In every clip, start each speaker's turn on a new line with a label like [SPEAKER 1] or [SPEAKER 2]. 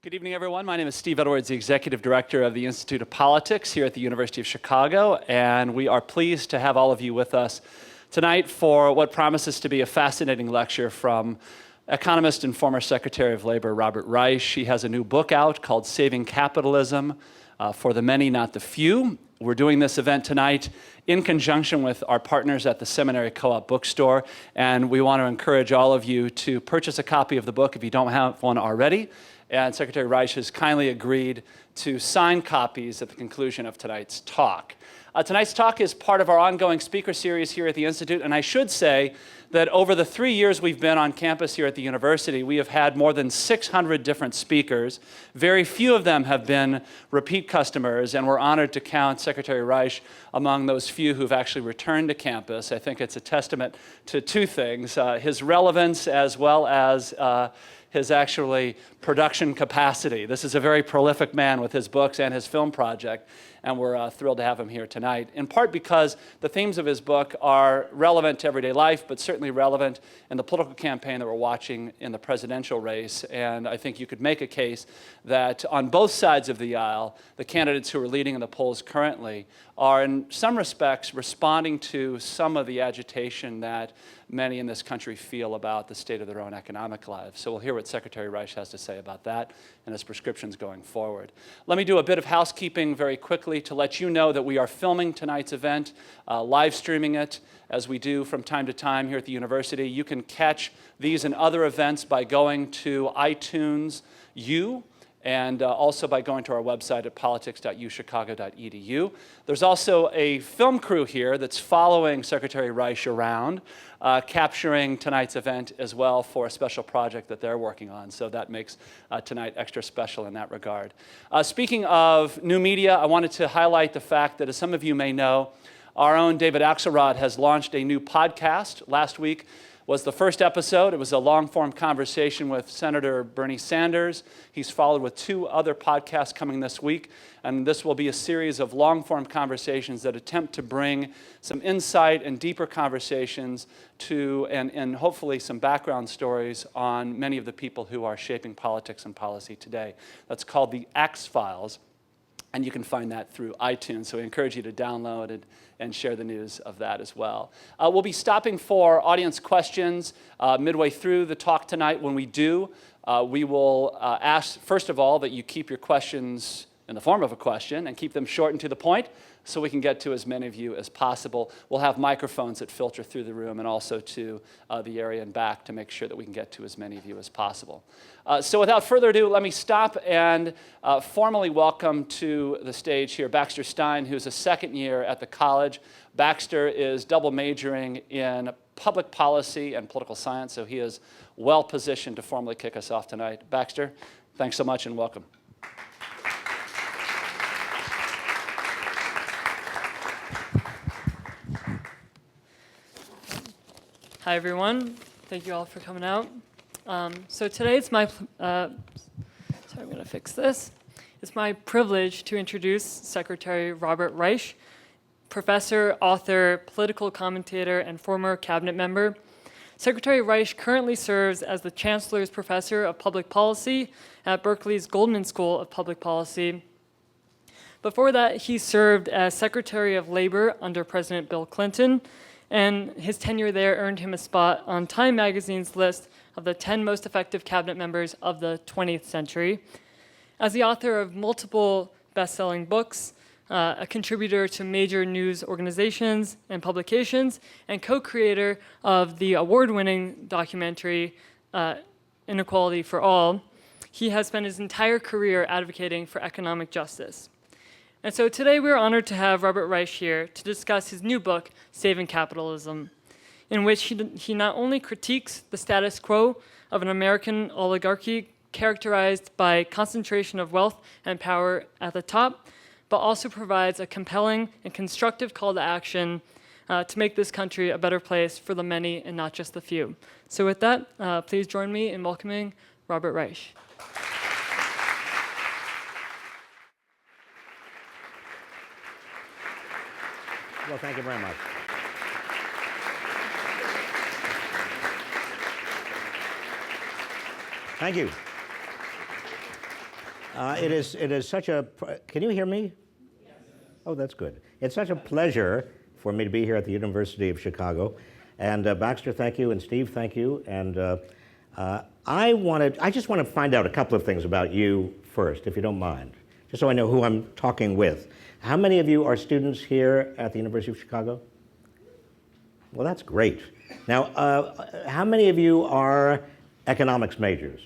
[SPEAKER 1] Good evening, everyone. My name is Steve Edwards, the Executive Director of the Institute of Politics here at the University of Chicago, and we are pleased to have all of you with us tonight for what promises to be a fascinating lecture from economist and former Secretary of Labor Robert Reich. He has a new book out called Saving Capitalism, for the many, not the few. We're doing this event tonight in conjunction with our partners at the Seminary Co-op Bookstore, and we want to encourage all of you to purchase a copy of the book if you don't have one already. And Secretary Reich has kindly agreed to sign copies at the conclusion of tonight's talk. Tonight's talk is part of our ongoing speaker series here at the Institute, and I should say that over the 3 years we've been on campus here at the university, we have had more than 600 different speakers. Very few of them have been repeat customers, and we're honored to count Secretary Reich among those few who've actually returned to campus. I think it's a testament to two things, his relevance as well as his actually production capacity. This is a very prolific man with his books and his film project, and we're thrilled to have him here tonight, in part because the themes of his book are relevant to everyday life, but certainly relevant in the political campaign that we're watching in the presidential race. And I think you could make a case that on both sides of the aisle, the candidates who are leading in the polls currently are in some respects responding to some of the agitation that many in this country feel about the state of their own economic lives. So we'll hear what Secretary Reich has to say about that and his prescriptions going forward. Let me do a bit of housekeeping very quickly to let you know that we are filming tonight's event, live streaming it, as we do from time to time here at the university. You can catch these and other events by going to iTunes U, and also by going to our website at politics.uchicago.edu. There's also a film crew here that's following Secretary Reich around, capturing tonight's event as well for a special project that they're working on. So that makes tonight extra special in that regard. Speaking of new media, I wanted to highlight the fact that, as some of you may know, our own David Axelrod has launched a new podcast. Last week was the first episode. It was a long-form conversation with Senator Bernie Sanders. He's followed with 2 other podcasts coming this week, and this will be a series of long-form conversations that attempt to bring some insight and deeper conversations to, and hopefully some background stories on many of the people who are shaping politics and policy today. That's called the Axe Files, and you can find that through iTunes, so I encourage you to download it and share the news of that as well. We'll be stopping for audience questions midway through the talk tonight. When we do, we will ask, first of all, that you keep your questions in the form of a question and keep them short and to the point so we can get to as many of you as possible. We'll have microphones that filter through the room and also to the area and back to make sure that we can get to as many of you as possible. So without further ado, let me stop and formally welcome to the stage here Baxter Stein, who's a second year at the college. Baxter is double majoring in public policy and political science, so he is well positioned to formally kick us off tonight. Baxter, thanks so much and welcome.
[SPEAKER 2] Hi, everyone. Thank you all for coming out. So today it's my, sorry, I'm going to fix this. It's my privilege to introduce Secretary Robert Reich, professor, author, political commentator, and former cabinet member. Secretary Reich currently serves as the Chancellor's Professor of Public Policy at Berkeley's Goldman School of Public Policy. Before that, he served as Secretary of Labor under President Bill Clinton, and his tenure there earned him a spot on Time magazine's list of the 10 most effective cabinet members of the 20th century. As the author of multiple best-selling books, a contributor to major news organizations and publications, and co-creator of the award-winning documentary Inequality for All, he has spent his entire career advocating for economic justice. And so today we're honored to have Robert Reich here to discuss his new book, Saving Capitalism, in which he not only critiques the status quo of an American oligarchy characterized by concentration of wealth and power at the top, but also provides a compelling and constructive call to action to make this country a better place for the many and not just the few. So with that, please join me in welcoming Robert Reich.
[SPEAKER 3] Well, thank you very much. Thank you. It is such a, can you hear me? Yes. Oh, that's good. It's such a pleasure for me to be here at the University of Chicago. And Baxter, thank you, and Steve, thank you. And I just want to find out a couple of things about you first, if you don't mind, just so I know who I'm talking with. How many of you are students here at the University of Chicago? Well, that's great. Now, how many of you are economics majors?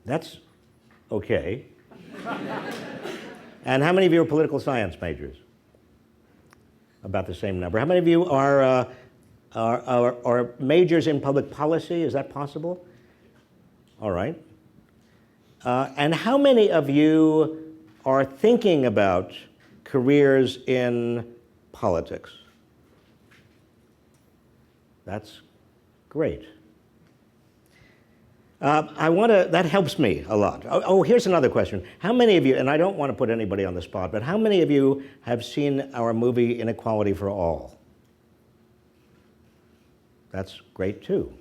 [SPEAKER 3] That's okay. And how many of you are political science majors? About the same number. How many of you are majors in public policy? Is that possible? All right. And how many of you are thinking about careers in politics? That's great. That helps me a lot. Oh, here's another question. How many of you, and I don't want to put anybody on the spot, but how many of you have seen our movie Inequality for All? That's great too.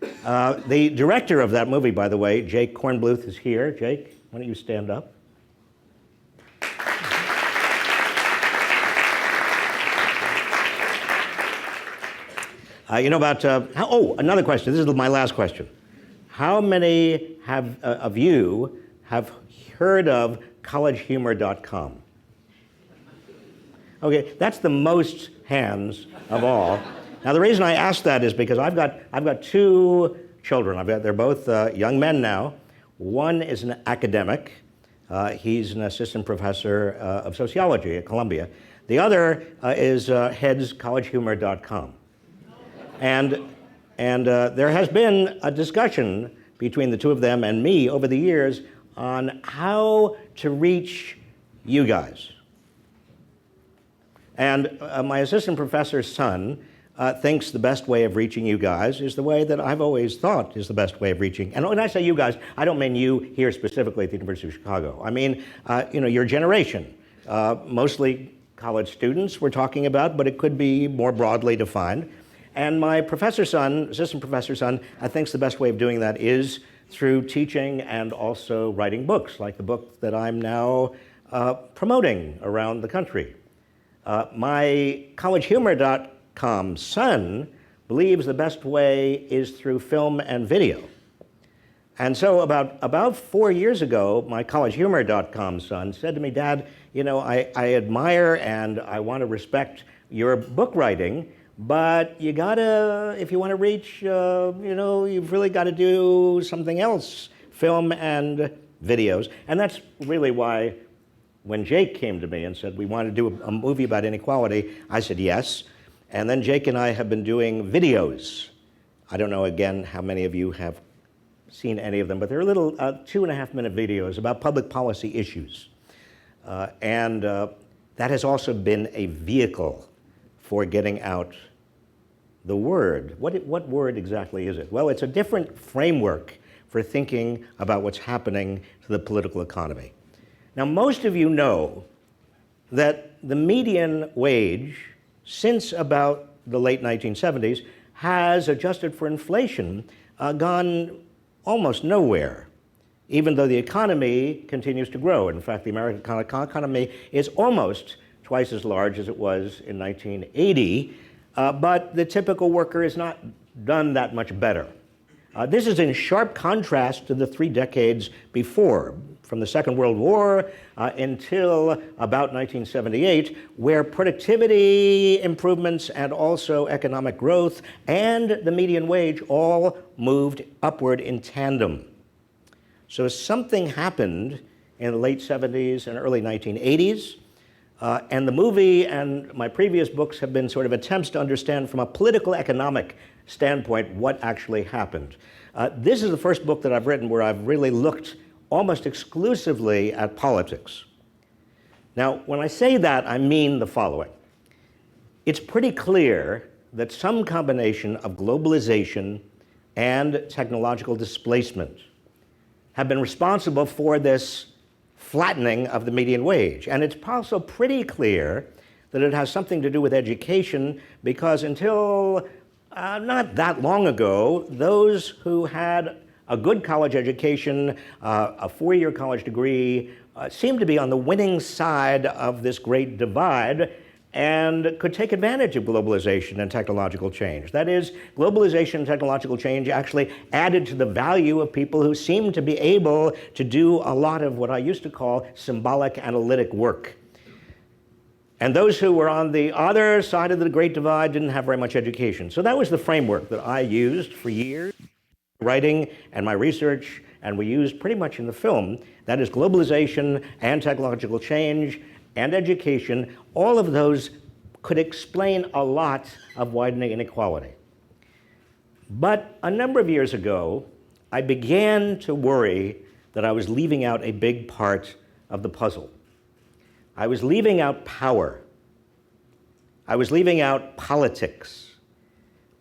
[SPEAKER 3] The director of that movie, by the way, Jake Kornbluth, is here. Jake, why don't you stand up? Another question. This is my last question. How many of you have heard of collegehumor.com? Okay, that's the most hands of all. Now, the reason I ask that is because I've got two children. They're both young men now. One is an academic. He's an assistant professor of sociology at Columbia. The other heads collegehumor.com. And there has been a discussion between the two of them and me over the years on how to reach you guys. And my assistant professor's son thinks the best way of reaching you guys is the way that I've always thought is the best way of reaching. And when I say you guys, I don't mean you here specifically at the University of Chicago. I mean, your generation, mostly college students we're talking about, but it could be more broadly defined. And my professor's son, assistant professor's son, thinks the best way of doing that is through teaching and also writing books, like the book that I'm now promoting around the country. My collegehumor.com son believes the best way is through film and video. And so about 4 years ago, my collegehumor.com son said to me, "Dad, I admire and I want to respect your book writing, but you gotta, if you want to reach, you've really got to do something else, film and videos." And that's really why when Jake came to me and said, "We want to do a movie about inequality," I said yes. And then Jake and I have been doing videos. I don't know, again, how many of you have seen any of them, but they're little 2.5-minute videos about public policy issues. And that has also been a vehicle for getting out the word. What word exactly is it? Well, it's a different framework for thinking about what's happening to the political economy. Now, most of you know that the median wage since about the late 1970s has, adjusted for inflation, gone almost nowhere, even though the economy continues to grow. In fact, the American economy is almost twice as large as it was in 1980, but the typical worker is not done that much better. This is in sharp contrast to the 3 decades before, from the Second World War until about 1978, where productivity improvements and also economic growth and the median wage all moved upward in tandem. So something happened in the late 70s and early 1980s, and the movie and my previous books have been sort of attempts to understand from a political economic standpoint what actually happened. This is the first book that I've written where I've really looked almost exclusively at politics. Now, when I say that, I mean the following. It's pretty clear that some combination of globalization and technological displacement have been responsible for this flattening of the median wage. And it's also pretty clear that it has something to do with education, because until not that long ago, those who had a good college education, a four-year college degree, seemed to be on the winning side of this great divide and could take advantage of globalization and technological change. That is, globalization and technological change actually added to the value of people who seemed to be able to do a lot of what I used to call symbolic analytic work. And those who were on the other side of the Great Divide didn't have very much education. So that was the framework that I used for years, writing and my research, and we used pretty much in the film. That is globalization and technological change and education. All of those could explain a lot of widening inequality. But a number of years ago, I began to worry that I was leaving out a big part of the puzzle. I was leaving out power. I was leaving out politics.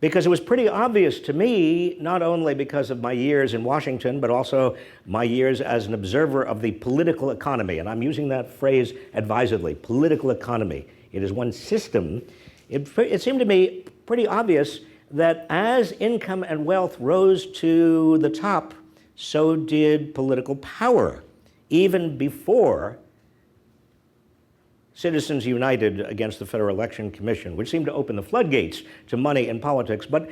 [SPEAKER 3] Because it was pretty obvious to me, not only because of my years in Washington, but also my years as an observer of the political economy, and I'm using that phrase advisedly, political economy. It is one system. It seemed to me pretty obvious that as income and wealth rose to the top, so did political power, even before Citizens United against the Federal Election Commission, which seemed to open the floodgates to money in politics. But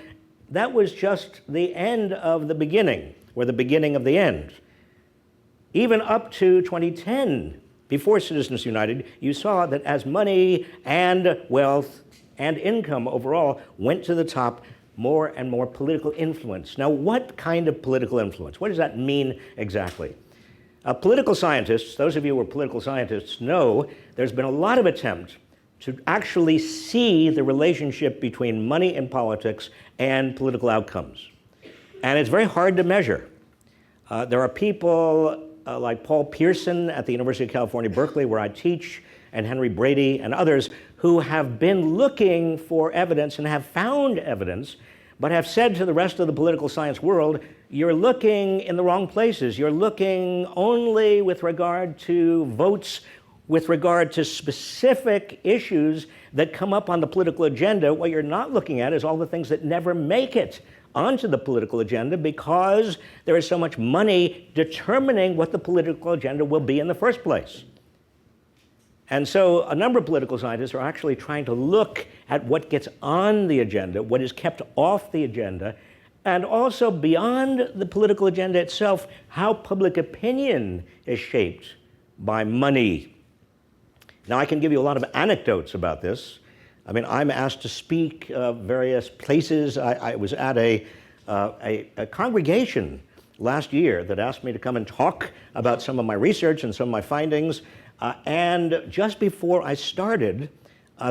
[SPEAKER 3] that was just the end of the beginning, or the beginning of the end. Even up to 2010, before Citizens United, you saw that as money and wealth and income overall went to the top, more and more political influence. Now, what kind of political influence? What does that mean exactly? Political scientists, those of you who are political scientists know there's been a lot of attempt to actually see the relationship between money in politics and political outcomes. And it's very hard to measure. There are people like Paul Pearson at the University of California, Berkeley, where I teach, and Henry Brady and others who have been looking for evidence and have found evidence, but have said to the rest of the political science world, you're looking in the wrong places. You're looking only with regard to votes, with regard to specific issues that come up on the political agenda. What you're not looking at is all the things that never make it onto the political agenda because there is so much money determining what the political agenda will be in the first place. And so a number of political scientists are actually trying to look at what gets on the agenda, what is kept off the agenda, and also beyond the political agenda itself, how public opinion is shaped by money. Now, I can give you a lot of anecdotes about this. I mean, I'm asked to speak various places. I was at a congregation last year that asked me to come and talk about some of my research and some of my findings. And just before I started,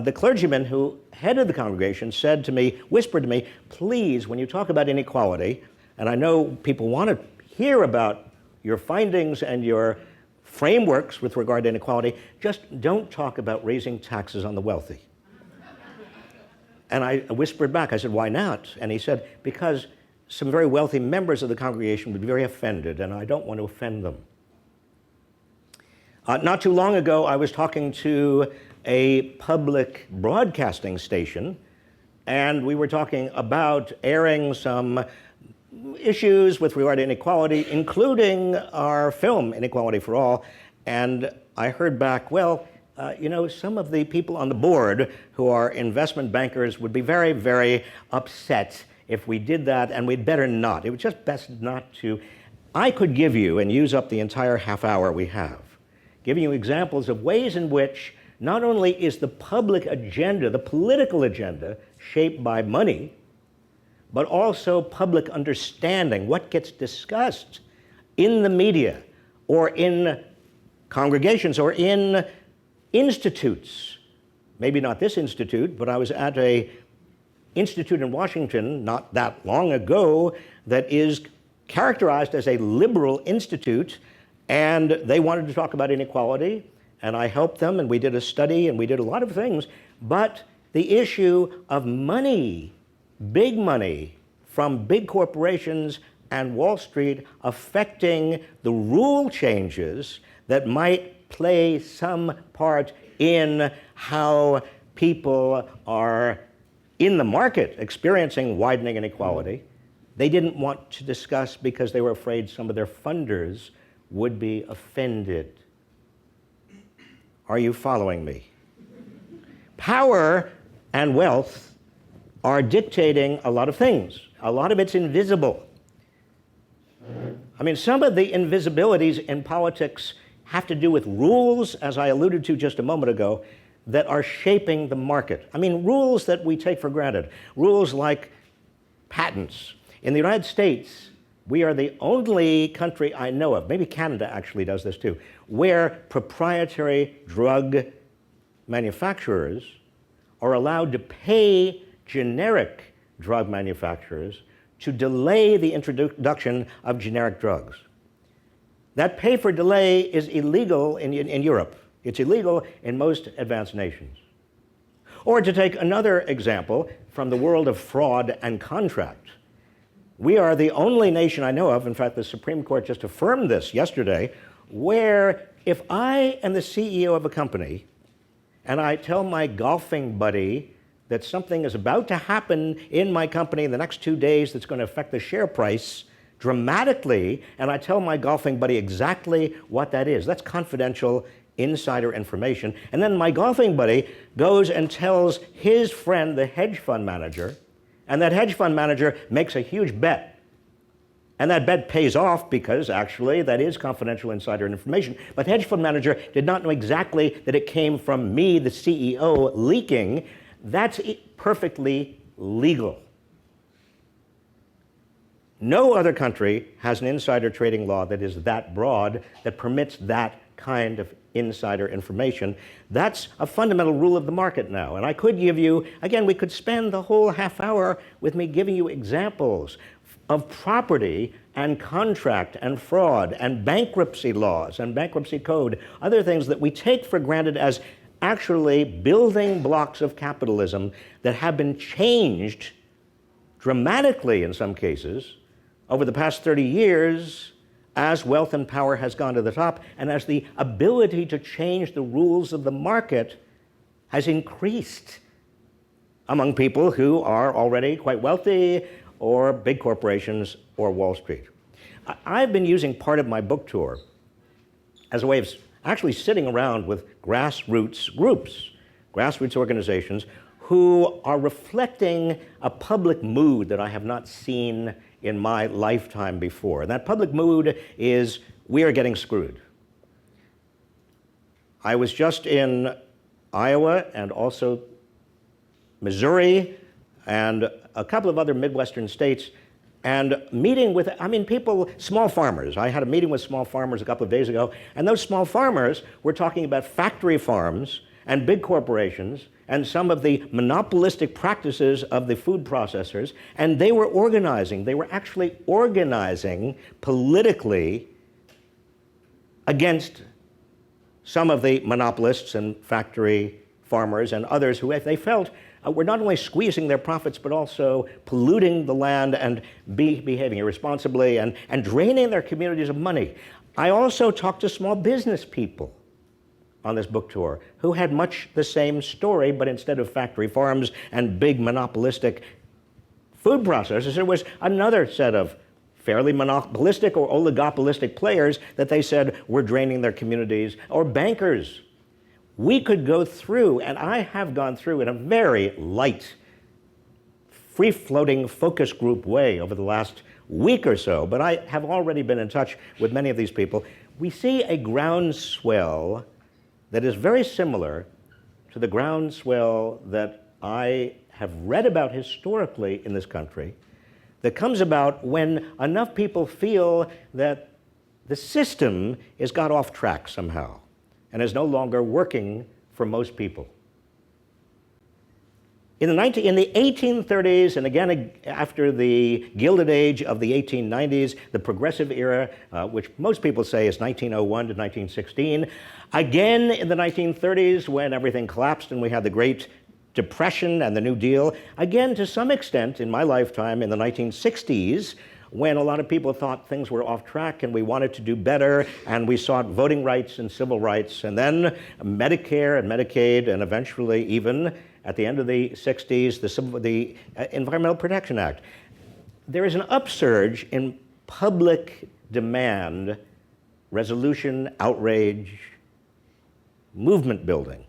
[SPEAKER 3] the clergyman who headed the congregation said to me, whispered to me, please, when you talk about inequality, and I know people want to hear about your findings and your frameworks with regard to inequality, just don't talk about raising taxes on the wealthy. And I whispered back, I said, why not? And he said, because some very wealthy members of the congregation would be very offended, and I don't want to offend them. Not too long ago, I was talking to a public broadcasting station, and we were talking about airing some issues with regard to inequality, including our film, Inequality for All. And I heard back, well, you know, some of the people on the board who are investment bankers would be very, very upset if we did that, and we'd better not. It was just best not to. I could give you, and use up the entire half hour we have, giving you examples of ways in which not only is the public agenda, the political agenda, shaped by money, but also public understanding, what gets discussed in the media or in congregations or in institutes. Maybe not this institute, but I was at an institute in Washington not that long ago that is characterized as a liberal institute, and they wanted to talk about inequality, and I helped them, and we did a study, and we did a lot of things, but the issue of money, big money from big corporations and Wall Street affecting the rule changes that might play some part in how people are in the market experiencing widening inequality, they didn't want to discuss because they were afraid some of their funders would be offended. Are you following me? Power and wealth are dictating a lot of things. A lot of it's invisible. I mean, some of the invisibilities in politics have to do with rules, as I alluded to just a moment ago, that are shaping the market. I mean, rules that we take for granted. Rules like patents. In the United States, we are the only country I know of, maybe Canada actually does this too, where proprietary drug manufacturers are allowed to pay generic drug manufacturers to delay the introduction of generic drugs. That pay for delay is illegal in Europe. It's illegal in most advanced nations. Or to take another example from the world of fraud and contract, we are the only nation I know of, in fact, the Supreme Court just affirmed this yesterday, where if I am the CEO of a company and I tell my golfing buddy that something is about to happen in my company in the next 2 days that's going to affect the share price dramatically, and I tell my golfing buddy exactly what that is, that's confidential insider information, and then my golfing buddy goes and tells his friend, the hedge fund manager, and that hedge fund manager makes a huge bet. And that bet pays off because actually that is confidential insider information. But the hedge fund manager did not know exactly that it came from me, the CEO, leaking. That's perfectly legal. No other country has an insider trading law that is that broad, that permits that kind of insider information. That's a fundamental rule of the market now. And I could give you, again, we could spend the whole half hour with me giving you examples of property and contract and fraud and bankruptcy laws and bankruptcy code, other things that we take for granted as actually building blocks of capitalism that have been changed dramatically in some cases over the past 30 years as wealth and power has gone to the top and as the ability to change the rules of the market has increased among people who are already quite wealthy or big corporations or Wall Street. I've been using part of my book tour as a way of actually sitting around with grassroots groups, grassroots organizations who are reflecting a public mood that I have not seen in my lifetime before. And that public mood is, we are getting screwed. I was just in Iowa and also Missouri and a couple of other Midwestern states and meeting with, people, small farmers. I had a meeting with small farmers a couple of days ago, and those small farmers were talking about factory farms and big corporations and some of the monopolistic practices of the food processors, and they were organizing. They were actually organizing politically against some of the monopolists and factory farmers and others who, if they felt, were not only squeezing their profits, but also polluting the land and behaving irresponsibly and draining their communities of money. I also talked to small business people on this book tour who had much the same story, but instead of factory farms and big monopolistic food processors, there was another set of fairly monopolistic or oligopolistic players that they said were draining their communities, or bankers. We could go through, and I have gone through in a very light, free-floating focus group way over the last week or so, but I have already been in touch with many of these people. We see a groundswell that is very similar to the groundswell that I have read about historically in this country, that comes about when enough people feel that the system has got off track somehow and is no longer working for most people. In the 1830s, and again after the Gilded Age of the 1890s, the Progressive Era, which most people say is 1901 to 1916, again in the 1930s when everything collapsed and we had the Great Depression and the New Deal, again to some extent in my lifetime in the 1960s, when a lot of people thought things were off track and we wanted to do better and we sought voting rights and civil rights, and then Medicare and Medicaid, and eventually even at the end of the 60s, the Environmental Protection Act. there is an upsurge in public demand, resolution, outrage, movement building.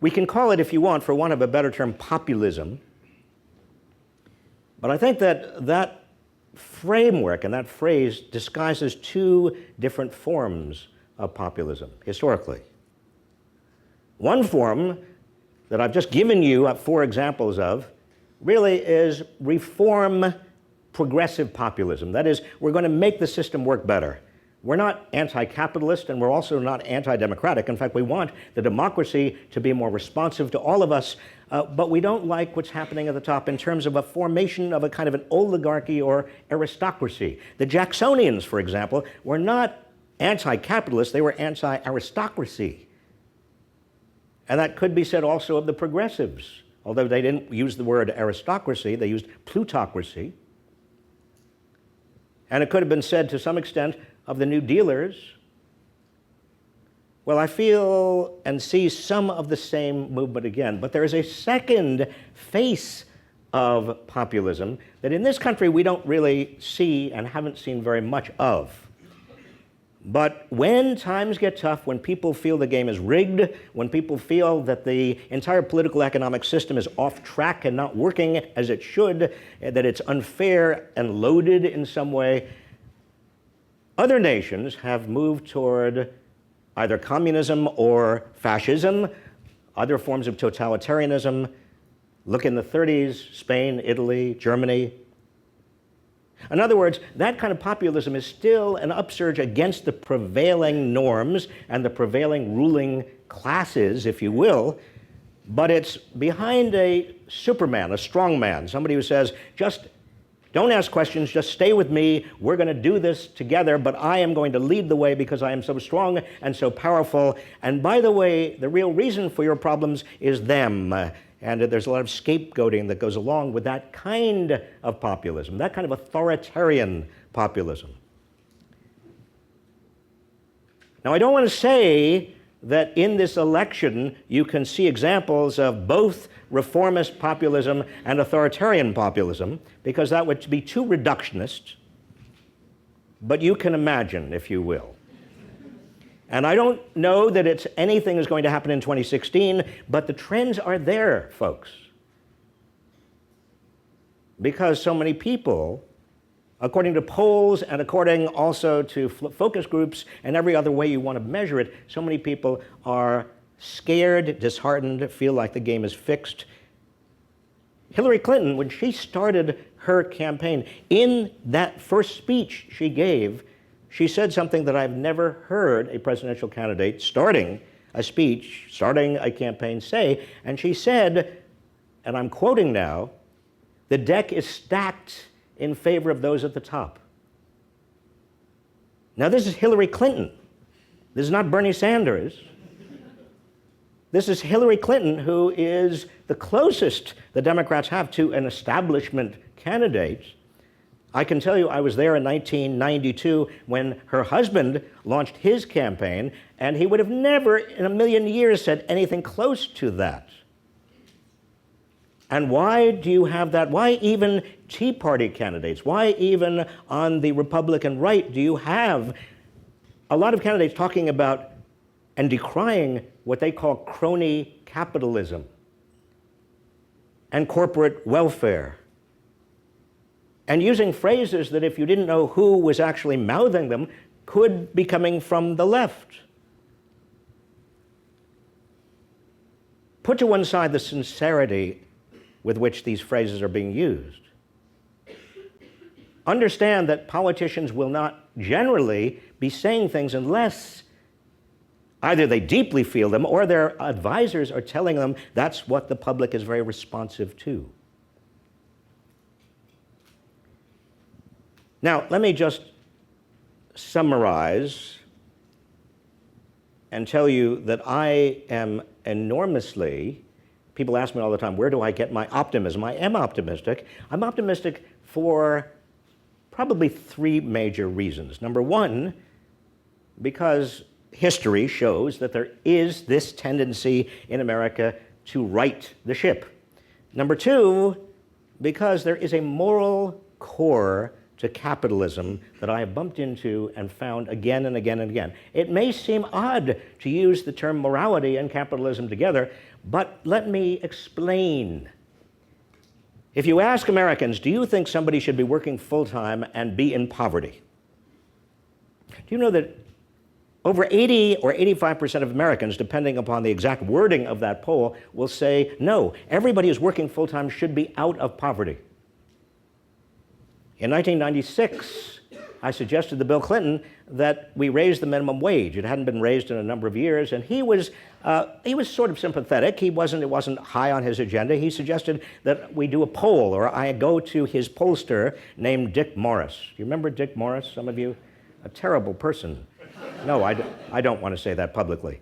[SPEAKER 3] We can call it, if you want, for want of a better term, populism. But I think that that framework and that phrase disguises two different forms of populism historically. One form that I've just given you 4 examples of really is reform progressive populism. That is, we're going to make the system work better. We're not anti-capitalist, and we're also not anti-democratic. In fact, we want the democracy to be more responsive to all of us, but we don't like what's happening at the top in terms of a formation of a kind of an oligarchy or aristocracy. The Jacksonians, for example, were not anti-capitalist, they were anti-aristocracy. And that could be said also of the progressives. Although they didn't use the word aristocracy, they used plutocracy. And it could have been said to some extent of the New Dealers. Well, I feel and see some of the same movement again, but there is a second face of populism that in this country we don't really see and haven't seen very much of. But when times get tough, when people feel the game is rigged, when people feel that the entire political economic system is off track and not working as it should, that it's unfair and loaded in some way, other nations have moved toward either communism or fascism, other forms of totalitarianism. Look in the 30s, Spain, Italy, Germany. In other words, that kind of populism is still an upsurge against the prevailing norms and the prevailing ruling classes, if you will, but it's behind a superman, a strong man, somebody who says, just don't ask questions, just stay with me, we're going to do this together, but I am going to lead the way because I am so strong and so powerful. And by the way, the real reason for your problems is them. And there's a lot of scapegoating that goes along with that kind of populism, that kind of authoritarian populism. Now, I don't want to say that in this election you can see examples of both reformist populism and authoritarian populism, because that would be too reductionist, but you can imagine, if you will. And I don't know that anything is going to happen in 2016, but the trends are there, folks. Because so many people, according to polls and according also to focus groups and every other way you want to measure it, so many people are scared, disheartened, feel like the game is fixed. Hillary Clinton, when she started her campaign, in that first speech she gave, she said something that I've never heard a presidential candidate starting a speech, starting a campaign say, and she said, and I'm quoting now, "The deck is stacked in favor of those at the top." Now, this is Hillary Clinton. This is not Bernie Sanders. This is Hillary Clinton, who is the closest the Democrats have to an establishment candidate. I can tell you I was there in 1992 when her husband launched his campaign, and he would have never in a million years said anything close to that. And why do you have that? Why even Tea Party candidates? Why even on the Republican right do you have a lot of candidates talking about and decrying what they call crony capitalism and corporate welfare, and using phrases that, if you didn't know who was actually mouthing them, could be coming from the left? Put to one side the sincerity with which these phrases are being used. Understand that politicians will not generally be saying things unless either they deeply feel them or their advisors are telling them that's what the public is very responsive to. Now, let me just summarize and tell you that I am enormously, people ask me all the time, where do I get my optimism? I am optimistic. I'm optimistic for probably 3 major reasons. Number one, because history shows that there is this tendency in America to right the ship. Number two, because there is a moral core to capitalism that I have bumped into and found again and again and again. It may seem odd to use the term morality and capitalism together, but let me explain. If you ask Americans, do you think somebody should be working full-time and be in poverty? Do you know that over 80 or 85% of Americans, depending upon the exact wording of that poll, will say, no, everybody who's working full-time should be out of poverty. In 1996, I suggested to Bill Clinton that we raise the minimum wage. It hadn't been raised in a number of years, and he was sort of sympathetic. It wasn't high on his agenda. He suggested that we do a poll, or I go to his pollster named Dick Morris. Do you remember Dick Morris, some of you? A terrible person. No, I don't want to say that publicly.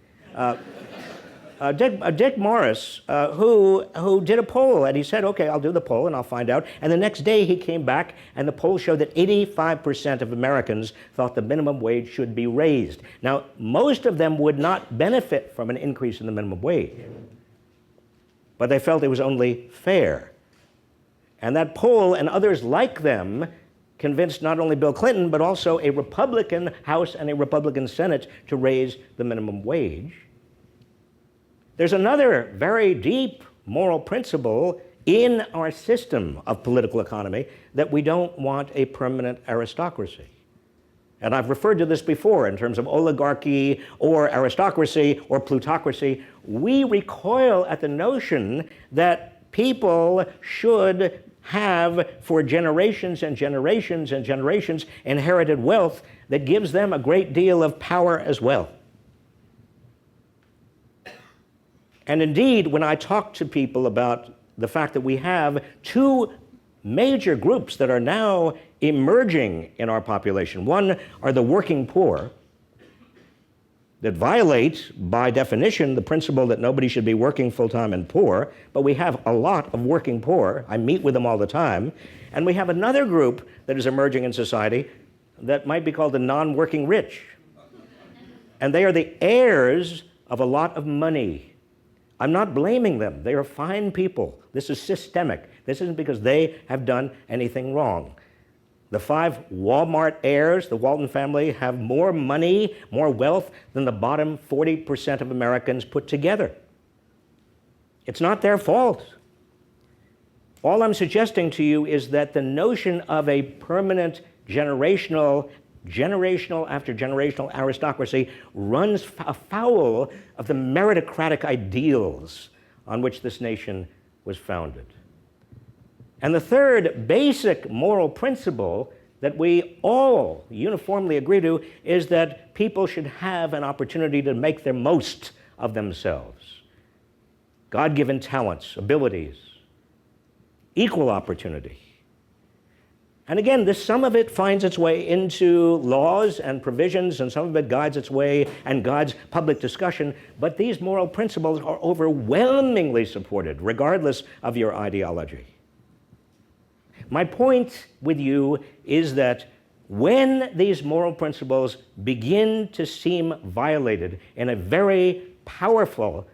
[SPEAKER 3] Dick Morris, who did a poll, and he said, okay, I'll do the poll and I'll find out. And the next day he came back, and the poll showed that 85% of Americans thought the minimum wage should be raised. Now, most of them would not benefit from an increase in the minimum wage, but they felt it was only fair. And that poll and others like them convinced not only Bill Clinton, but also a Republican House and a Republican Senate to raise the minimum wage. There's another very deep moral principle in our system of political economy that we don't want a permanent aristocracy. And I've referred to this before in terms of oligarchy or aristocracy or plutocracy. We recoil at the notion that people should have for generations and generations and generations inherited wealth that gives them a great deal of power as well. And indeed, when I talk to people about the fact that we have two major groups that are now emerging in our population. One are the working poor that violate, by definition, the principle that nobody should be working full-time and poor, but we have a lot of working poor. I meet with them all the time. And we have another group that is emerging in society that might be called the non-working rich. And they are the heirs of a lot of money. I'm not blaming them. They are fine people. This is systemic. This isn't because they have done anything wrong. The 5 Walmart heirs, the Walton family, have more money, more wealth than the bottom 40% of Americans put together. It's not their fault. All I'm suggesting to you is that the notion of a permanent generational after generational aristocracy runs afoul of the meritocratic ideals on which this nation was founded. And the third basic moral principle that we all uniformly agree to is that people should have an opportunity to make the most of themselves. God-given talents, abilities, equal opportunity. And again, some of it finds its way into laws and provisions, and some of it guides its way and guides public discussion, but these moral principles are overwhelmingly supported, regardless of your ideology. My point with you is that when these moral principles begin to seem violated in a very powerful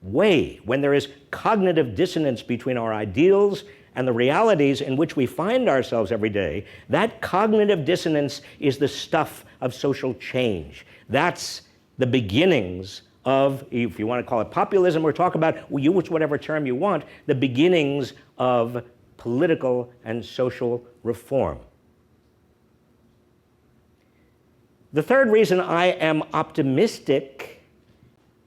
[SPEAKER 3] way, when there is cognitive dissonance between our ideals and the realities in which we find ourselves every day, that cognitive dissonance is the stuff of social change. That's the beginnings of, if you want to call it populism or talk about, use whatever term you want, the beginnings of political and social reform. The third reason I am optimistic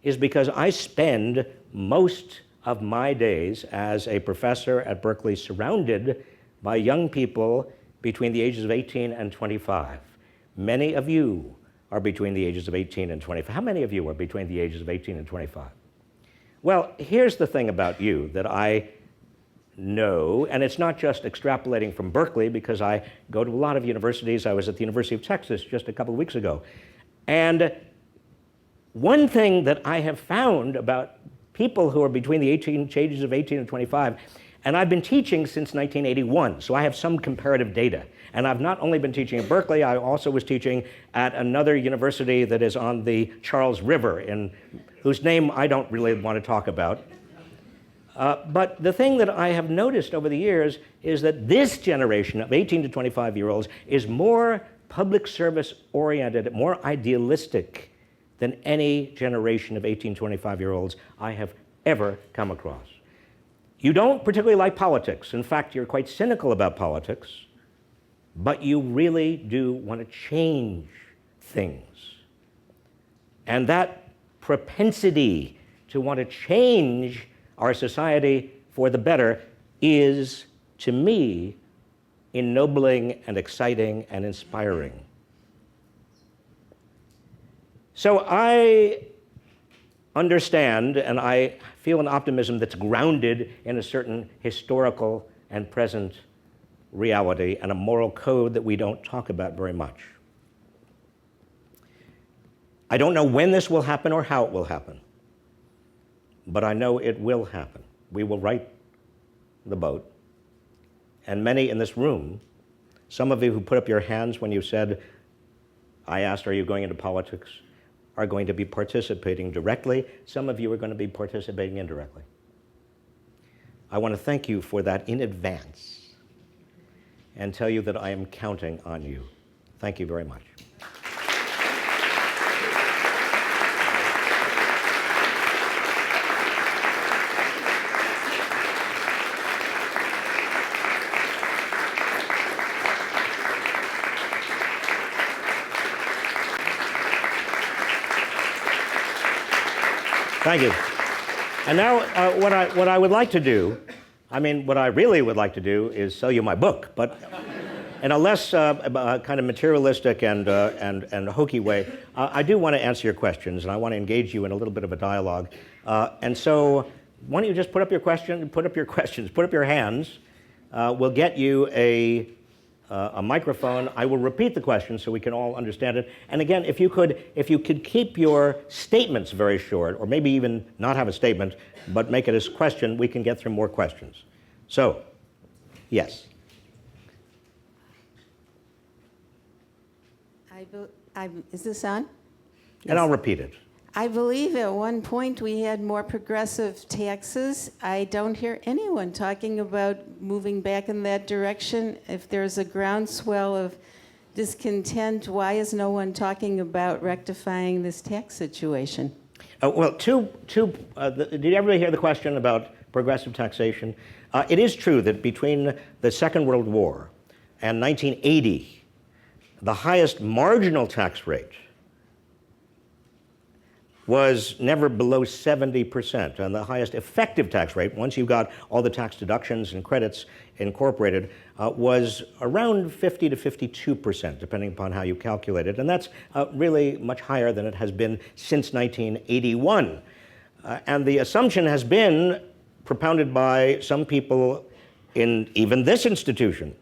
[SPEAKER 3] is because I spend most of my days as a professor at Berkeley surrounded by young people between the ages of 18 and 25. Many of you are between the ages of 18 and 25. How many of you are between the ages of 18 and 25? Well, here's the thing about you that I know, and it's not just extrapolating from Berkeley, because I go to a lot of universities. I was at the University of Texas just a couple of weeks ago. And one thing that I have found about people who are between the ages of 18 and 25, and I've been teaching since 1981, so I have some comparative data. And I've not only been teaching at Berkeley, I also was teaching at another university that is on the Charles River, whose name I don't really want to talk about. But the thing that I have noticed over the years is that this generation of 18 to 25-year-olds is more public service oriented, more idealistic than any generation of 18 to 25-year-olds I have ever come across. You don't particularly like politics. In fact, you're quite cynical about politics, but you really do want to change things. And that propensity to want to change our society for the better is, to me, ennobling and exciting and inspiring. So I understand and I feel an optimism that's grounded in a certain historical and present reality and a moral code that we don't talk about very much. I don't know when this will happen or how it will happen, but I know it will happen. We will right the boat. And many in this room, some of you who put up your hands when you said, I asked, are you going into politics, are going to be participating directly. Some of you are going to be participating indirectly. I want to thank you for that in advance and tell you that I am counting on you. Thank you very much. Thank you. And now what I would like to do, what I really would like to do is sell you my book, but in a less kind of materialistic and hokey way, I do want to answer your questions, and I want to engage you in a little bit of a dialogue. And so why don't you just put up your questions, put up your hands. We'll get you a microphone. I will repeat the question so we can all understand it. And again, if you could keep your statements very short, or maybe even not have a statement, but make it as a question, we can get through more questions. So, yes.
[SPEAKER 4] Is this on?
[SPEAKER 3] And I'll repeat it.
[SPEAKER 4] I believe at one point we had more progressive taxes. I don't hear anyone talking about moving back in that direction. If there's a groundswell of discontent, why is no one talking about rectifying this tax situation?
[SPEAKER 3] Well, did you ever hear the question about progressive taxation? It is true that between the Second World War and 1980, the highest marginal tax rate was never below 70%, and the highest effective tax rate, once you got all the tax deductions and credits incorporated, was around 50 to 52%, depending upon how you calculate it. And that's really much higher than it has been since 1981. And the assumption has been propounded by some people in even this institution,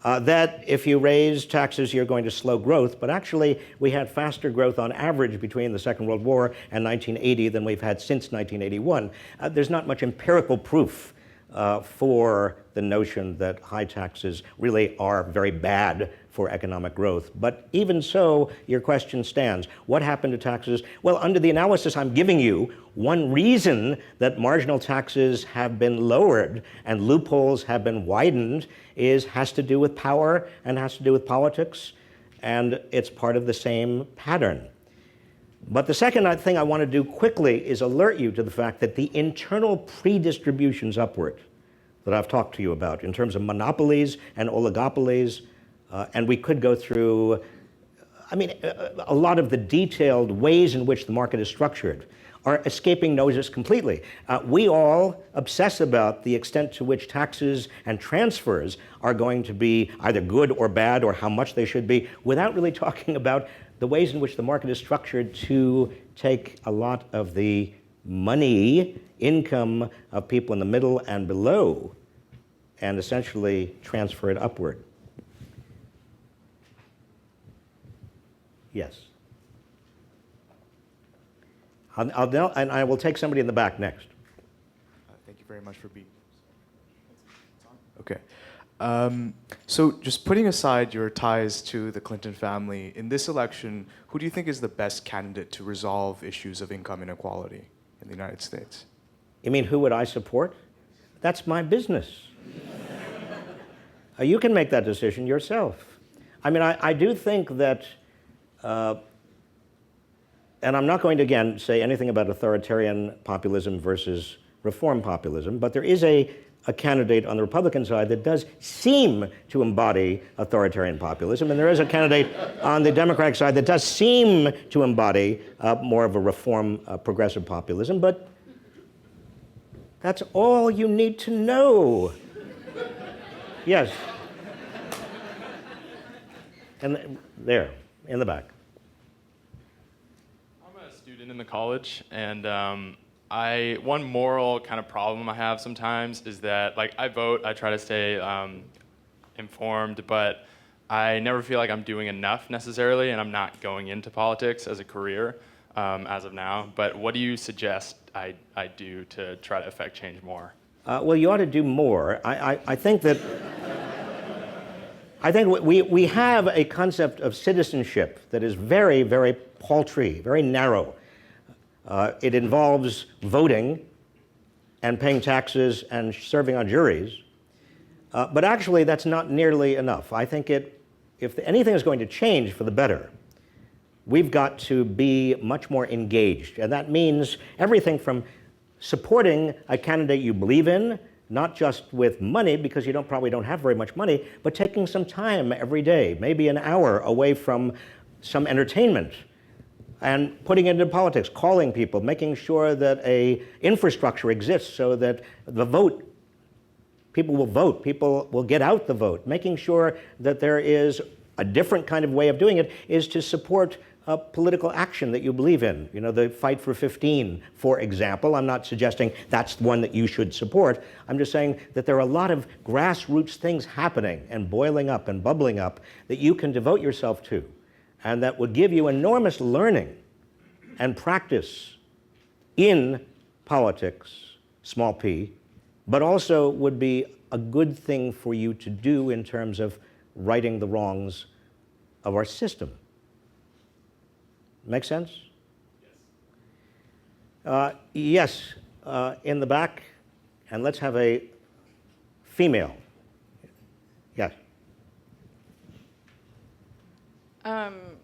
[SPEAKER 3] that if you raise taxes, you're going to slow growth. But actually, we had faster growth on average between the Second World War and 1980 than we've had since 1981. There's not much empirical proof for the notion that high taxes really are very bad for economic growth. But even so, your question stands. What happened to taxes? Well, under the analysis I'm giving you, one reason that marginal taxes have been lowered and loopholes have been widened has to do with power and has to do with politics, and it's part of the same pattern. But the second thing I want to do quickly is alert you to the fact that the internal predistributions upward that I've talked to you about in terms of monopolies and oligopolies, and we could go through, a lot of the detailed ways in which the market is structured are escaping notice completely. We all obsess about the extent to which taxes and transfers are going to be either good or bad or how much they should be, without really talking about the ways in which the market is structured to take a lot of the money, income of people in the middle and below, and essentially transfer it upward. Yes. And I will take somebody in the back next.
[SPEAKER 5] Thank you very much for being here. Okay. So just putting aside your ties to the Clinton family, in this election, who do you think is the best candidate to resolve issues of income inequality in the United States?
[SPEAKER 3] You mean who would I support? That's my business. You can make that decision yourself. I mean, I do think that, and I'm not going to, again, say anything about authoritarian populism versus reform populism, but there is a candidate on the Republican side that does seem to embody authoritarian populism, and there is a candidate on the Democratic side that does seem to embody more of a reform progressive populism, but that's all you need to know. Yes. And there, in the back.
[SPEAKER 6] I'm a student in the college, and one moral kind of problem I have sometimes is that, like, I vote, I try to stay informed, but I never feel like I'm doing enough necessarily, and I'm not going into politics as a career as of now. But what do you suggest I do to try to affect change more?
[SPEAKER 3] Well, you ought to do more. I think that we have a concept of citizenship that is very, very paltry, very narrow. It involves voting and paying taxes and serving on juries. But actually, that's not nearly enough. I think if anything is going to change for the better, we've got to be much more engaged. And that means everything from supporting a candidate you believe in, not just with money, because you probably don't have very much money, but taking some time every day, maybe an hour away from some entertainment, and putting it into politics, calling people, making sure that a infrastructure exists so that people will vote, people will get out the vote, making sure that there is a different kind of way of doing it is to support political action that you believe in. You know, the Fight for 15, for example. I'm not suggesting that's one that you should support. I'm just saying that there are a lot of grassroots things happening and boiling up and bubbling up that you can devote yourself to, and that would give you enormous learning and practice in politics, small p, but also would be a good thing for you to do in terms of righting the wrongs of our system. Make sense? Yes. In the back, and let's have a female. Yes.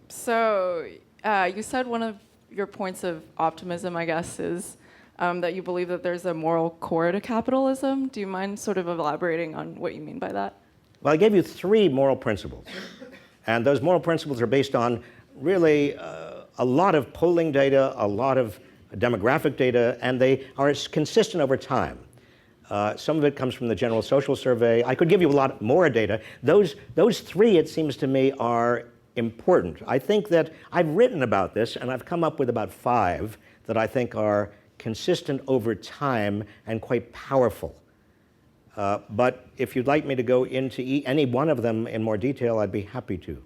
[SPEAKER 7] So you said one of your points of optimism, I guess, is that you believe that there's a moral core to capitalism. Do you mind sort of elaborating on what you mean by that?
[SPEAKER 3] Well, I gave you 3 moral principles. And those moral principles are based on really a lot of polling data, a lot of demographic data, and they are consistent over time. Some of it comes from the General Social Survey. I could give you a lot more data. Those 3, it seems to me, are important. I think that I've written about this, and I've come up with about 5 that I think are consistent over time and quite powerful. But if you'd like me to go into any one of them in more detail, I'd be happy to.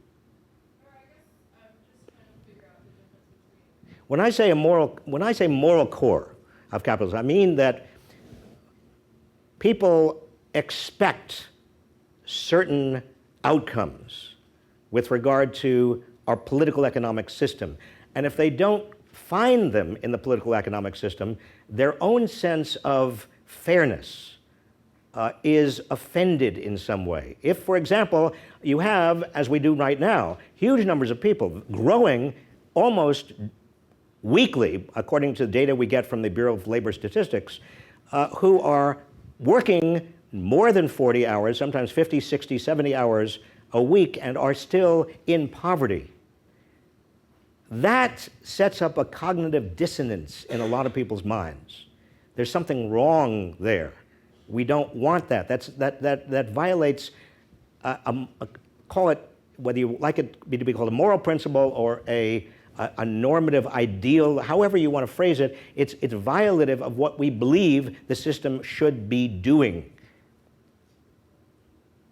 [SPEAKER 3] When I say moral core of capitalism, I mean that people expect certain outcomes with regard to our political economic system. And if they don't find them in the political economic system, their own sense of fairness is offended in some way. If, for example, you have, as we do right now, huge numbers of people growing almost weekly, according to the data we get from the Bureau of Labor Statistics, who are working more than 40 hours, sometimes 50, 60, 70 hours a week, and are still in poverty. That sets up a cognitive dissonance in a lot of people's minds. There's something wrong there. We don't want that. That violates, call it, whether you like it to be called a moral principle or a normative ideal, however you want to phrase it, it's violative of what we believe the system should be doing.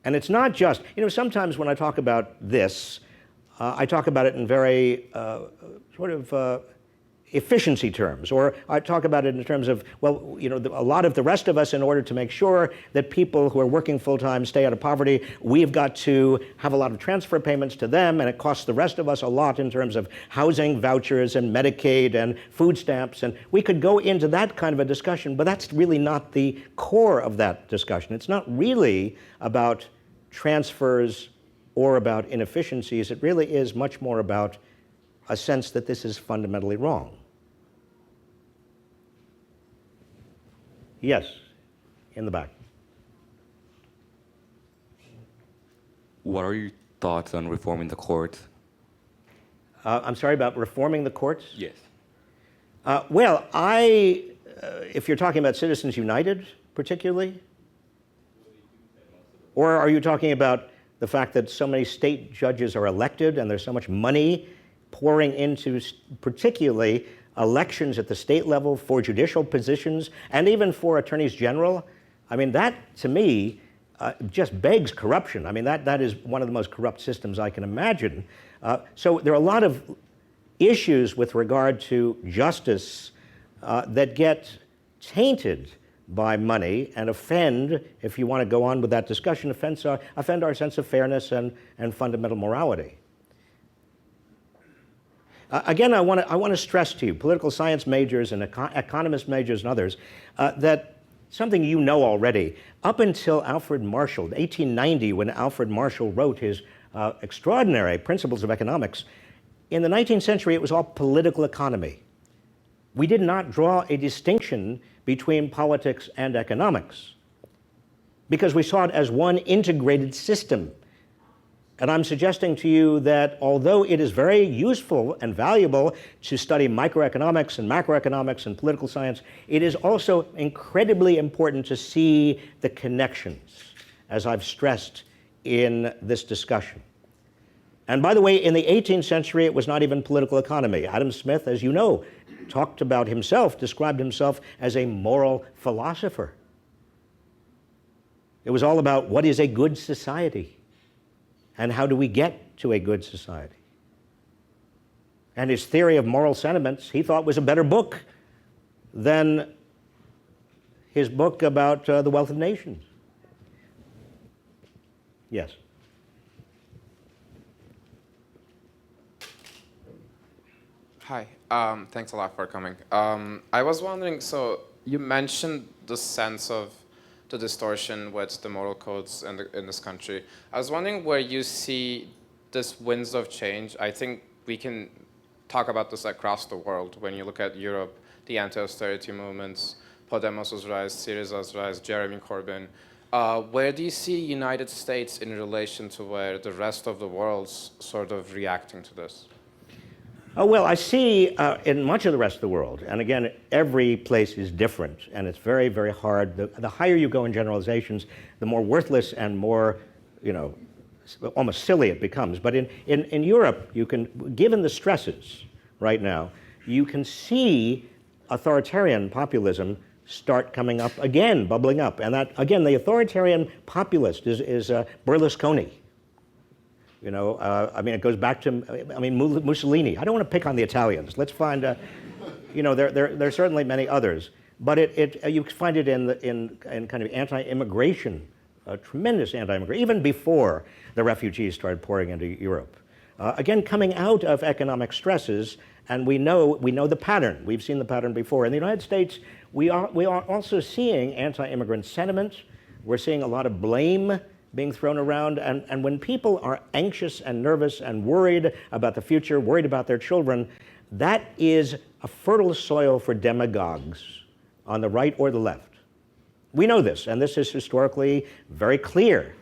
[SPEAKER 3] And it's not just, sometimes when I talk about this, I talk about it in very efficiency terms, or I talk about it in terms of, well, you know, a lot of the rest of us, in order to make sure that people who are working full-time stay out of poverty, we've got to have a lot of transfer payments to them, and it costs the rest of us a lot in terms of housing vouchers and Medicaid and food stamps, and we could go into that kind of a discussion, but that's really not the core of that discussion. It's not really about transfers or about inefficiencies. It really is much more about a sense that this is fundamentally wrong. Yes, in the back.
[SPEAKER 8] What are your thoughts on reforming the courts?
[SPEAKER 3] I'm sorry, about reforming the courts?
[SPEAKER 8] Yes.
[SPEAKER 3] Well, if you're talking about Citizens United particularly, or are you talking about the fact that so many state judges are elected and there's so much money pouring into particularly elections at the state level for judicial positions and even for attorneys general? I mean, that to me just begs corruption. I mean, that is one of the most corrupt systems I can imagine. So there are a lot of issues with regard to justice that get tainted by money and offend, if you want to go on with that discussion, offend our sense of fairness and fundamental morality. Again, I want to stress to you, political science majors and economist majors and others, that something you know already, up until Alfred Marshall, 1890, when Alfred Marshall wrote his extraordinary Principles of Economics, in the 19th century it was all political economy. We did not draw a distinction between politics and economics because we saw it as one integrated system. And I'm suggesting to you that although it is very useful and valuable to study microeconomics and macroeconomics and political science, it is also incredibly important to see the connections, as I've stressed in this discussion. And by the way, in the 18th century, it was not even political economy. Adam Smith, as you know, talked about himself, described himself as a moral philosopher. It was all about what is a good society and how do we get to a good society. And his theory of moral sentiments, he thought, was a better book than his book about the wealth of nations. Yes.
[SPEAKER 9] Hi, thanks a lot for coming. I was wondering, so you mentioned the sense of the distortion with the moral codes in this country. I was wondering where you see this winds of change. I think we can talk about this across the world. When you look at Europe, the anti-austerity movements, Podemos's rise, Syriza's rise, Jeremy Corbyn. Where do you see United States in relation to where the rest of the world's sort of reacting to this?
[SPEAKER 3] Oh, well, I see in much of the rest of the world, and again, every place is different, and it's very, very hard. The higher you go in generalizations, the more worthless and more, you know, almost silly it becomes. But in Europe, you can, given the stresses right now, you can see authoritarian populism start coming up again, bubbling up. And that, again, the authoritarian populist is Berlusconi. You know, I mean, it goes back to, I mean, Mussolini. I don't want to pick on the Italians. Let's find, you know, there are certainly many others. But you find it in kind of anti-immigration, tremendous anti-immigration, even before the refugees started pouring into Europe. Again, coming out of economic stresses, and we know the pattern. We've seen the pattern before. In the United States, we are also seeing anti-immigrant sentiment. We're seeing a lot of blame being thrown around, and when people are anxious and nervous and worried about the future, worried about their children, that is a fertile soil for demagogues on the right or the left. We know this, and this is historically very clear.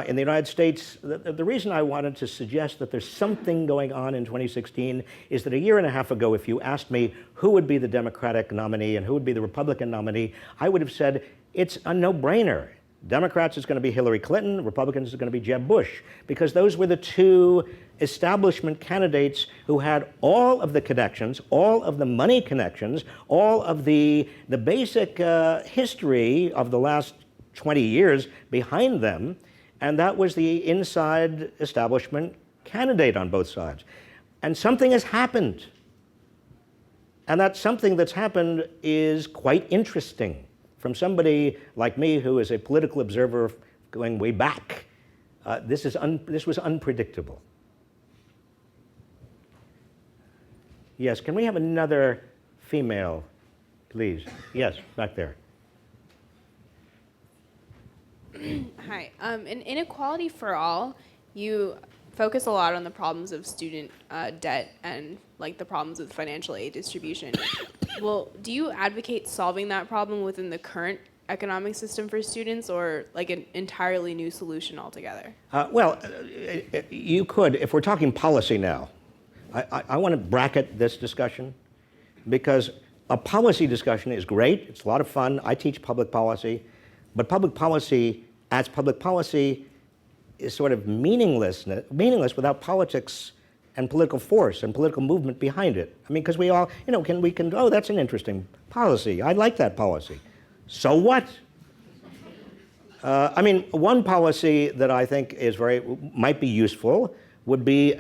[SPEAKER 3] In the United States, the reason I wanted to suggest that there's something going on in 2016 is that a year and a half ago, if you asked me who would be the Democratic nominee and who would be the Republican nominee, I would have said it's a no-brainer. Democrats is going to be Hillary Clinton, Republicans is going to be Jeb Bush, because those were the two establishment candidates who had all of the connections, all of the money connections, all of the basic history of the last 20 years behind them, and that was the inside establishment candidate on both sides. And something has happened. and that something that's happened is quite interesting. From somebody like me who is a political observer going way back, this was unpredictable. Yes, can we have another female, please? Yes, back there.
[SPEAKER 10] Hi. In Inequality for All, you focus a lot on the problems of student debt and like the problems with financial aid distribution. Well, do you advocate solving that problem within the current economic system for students, or like an entirely new solution altogether?
[SPEAKER 3] You could, if we're talking policy now. I want to bracket this discussion because a policy discussion is great. It's a lot of fun. I teach public policy, but public policy, as public policy, is sort of meaningless without politics and political force and political movement behind it. I mean, because we all, oh, that's an interesting policy. I like that policy. So what? I mean, one policy that I think might be useful would be,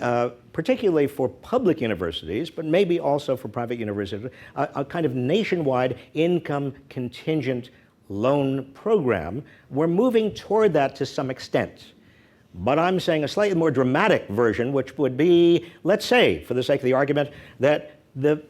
[SPEAKER 3] particularly for public universities, but maybe also for private universities, a kind of nationwide income contingent loan program. We're moving toward that to some extent. But I'm saying a slightly more dramatic version, which would be, let's say, for the sake of the argument, that the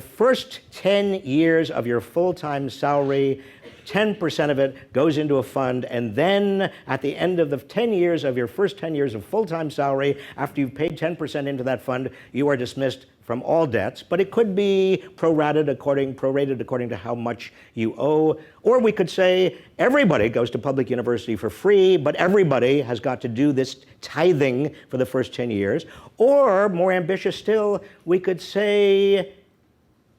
[SPEAKER 3] first 10 years of your full-time salary, 10% of it goes into a fund, and then at the end of the 10 years of your first 10 years of full-time salary, after you've paid 10% into that fund, you are dismissed from all debts. But it could be prorated according to how much you owe. Or we could say everybody goes to public university for free, but everybody has got to do this tithing for the first 10 years. Or, more ambitious still, we could say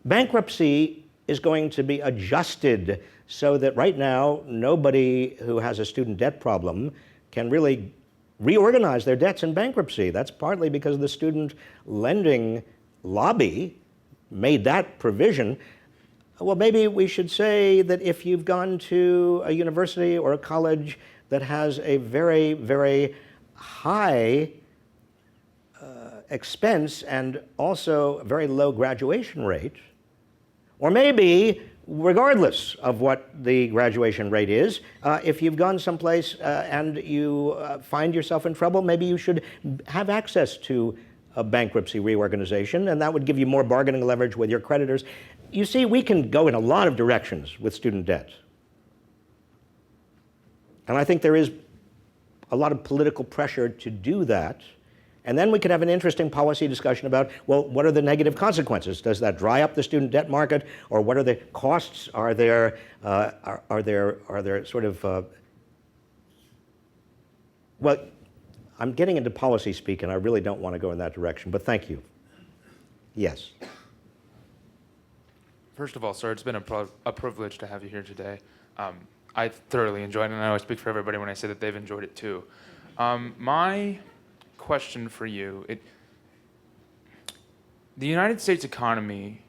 [SPEAKER 3] bankruptcy is going to be adjusted so that right now nobody who has a student debt problem can really reorganize their debts in bankruptcy. That's partly because the student lending lobby made that provision. Well, maybe we should say that if you've gone to a university or a college that has a very, very high expense and also a very low graduation rate, or maybe regardless of what the graduation rate is, if you've gone someplace and you find yourself in trouble, maybe you should have access to a bankruptcy reorganization, and that would give you more bargaining leverage with your creditors. You see, we can go in a lot of directions with student debt. And I think there is a lot of political pressure to do that. And then we could have an interesting policy discussion about, well, what are the negative consequences? Does that dry up the student debt market, or what are the costs? Are there sort of well, I'm getting into policy speak, and I really don't want to go in that direction. But thank you. Yes.
[SPEAKER 11] First of all, sir, it's been a privilege to have you here today. I thoroughly enjoyed it, and I always speak for everybody when I say that they've enjoyed it too. My question for you, the United States economy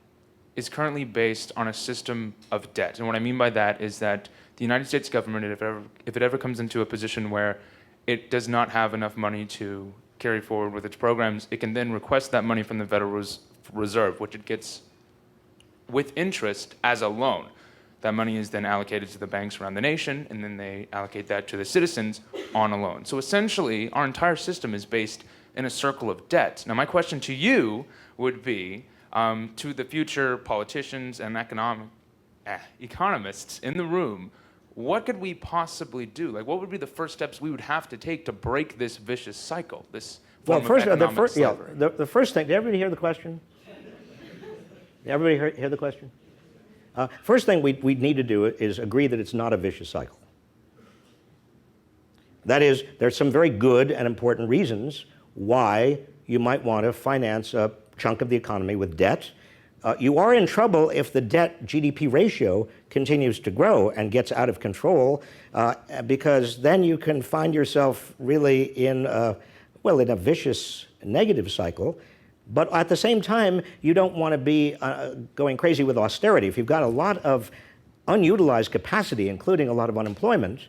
[SPEAKER 11] is currently based on a system of debt. And what I mean by that is that the United States government, if it ever comes into a position where it does not have enough money to carry forward with its programs, it can then request that money from the Federal Reserve, which it gets with interest as a loan. That money is then allocated to the banks around the nation, and then they allocate that to the citizens on a loan. So essentially, our entire system is based in a circle of debt. Now, my question to you would be, to the future politicians and economists in the room, what could we possibly do? Like, what would be the first steps we would have to take to break this vicious cycle, this form of economic slavery?
[SPEAKER 3] The first thing, did everybody hear the question? Did everybody hear the question? First thing we need to do is agree that it's not a vicious cycle. That is, there's some very good and important reasons why you might want to finance a chunk of the economy with debt. You are in trouble if the debt-GDP ratio continues to grow and gets out of control, because then you can find yourself really in a vicious negative cycle. But at the same time, you don't want to be going crazy with austerity. If you've got a lot of unutilized capacity, including a lot of unemployment,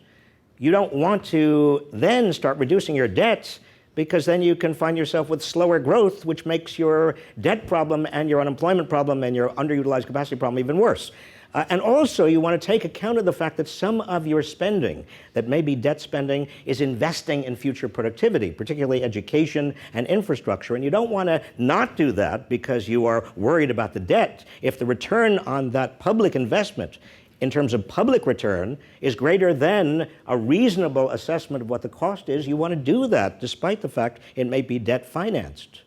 [SPEAKER 3] you don't want to then start reducing your debts because then you can find yourself with slower growth, which makes your debt problem and your unemployment problem and your underutilized capacity problem even worse. And also, you want to take account of the fact that some of your spending, that may be debt spending, is investing in future productivity, particularly education and infrastructure. And you don't want to not do that because you are worried about the debt. If the return on that public investment in terms of public return is greater than a reasonable assessment of what the cost is, you want to do that despite the fact it may be debt financed.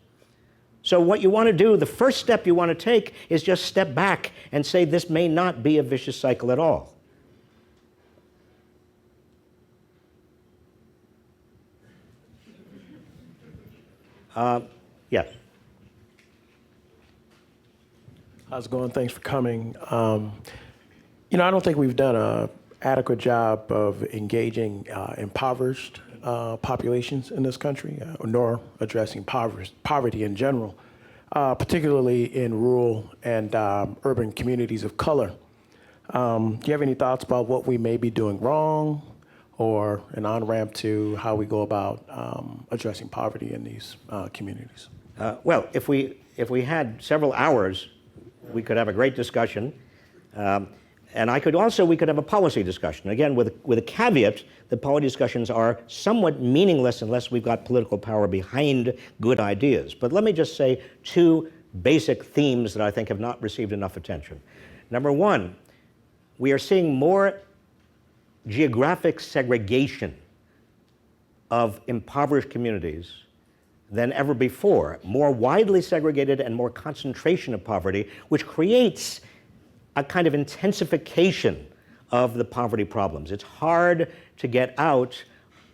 [SPEAKER 3] So what you want to do, the first step you want to take is just step back and say this may not be a vicious cycle at all. Yes.
[SPEAKER 12] How's it going? Thanks for coming. You know, I don't think we've done an adequate job of engaging impoverished populations in this country, nor addressing poverty in general, particularly in rural and urban communities of color. Do you have any thoughts about what we may be doing wrong, or an on-ramp to how we go about addressing poverty in these communities?
[SPEAKER 3] Well, if we had several hours, we could have a great discussion. And we could have a policy discussion. Again, with a caveat, the policy discussions are somewhat meaningless unless we've got political power behind good ideas. But let me just say two basic themes that I think have not received enough attention. Number one, we are seeing more geographic segregation of impoverished communities than ever before, more widely segregated and more concentration of poverty, which creates a kind of intensification of the poverty problems. It's hard to get out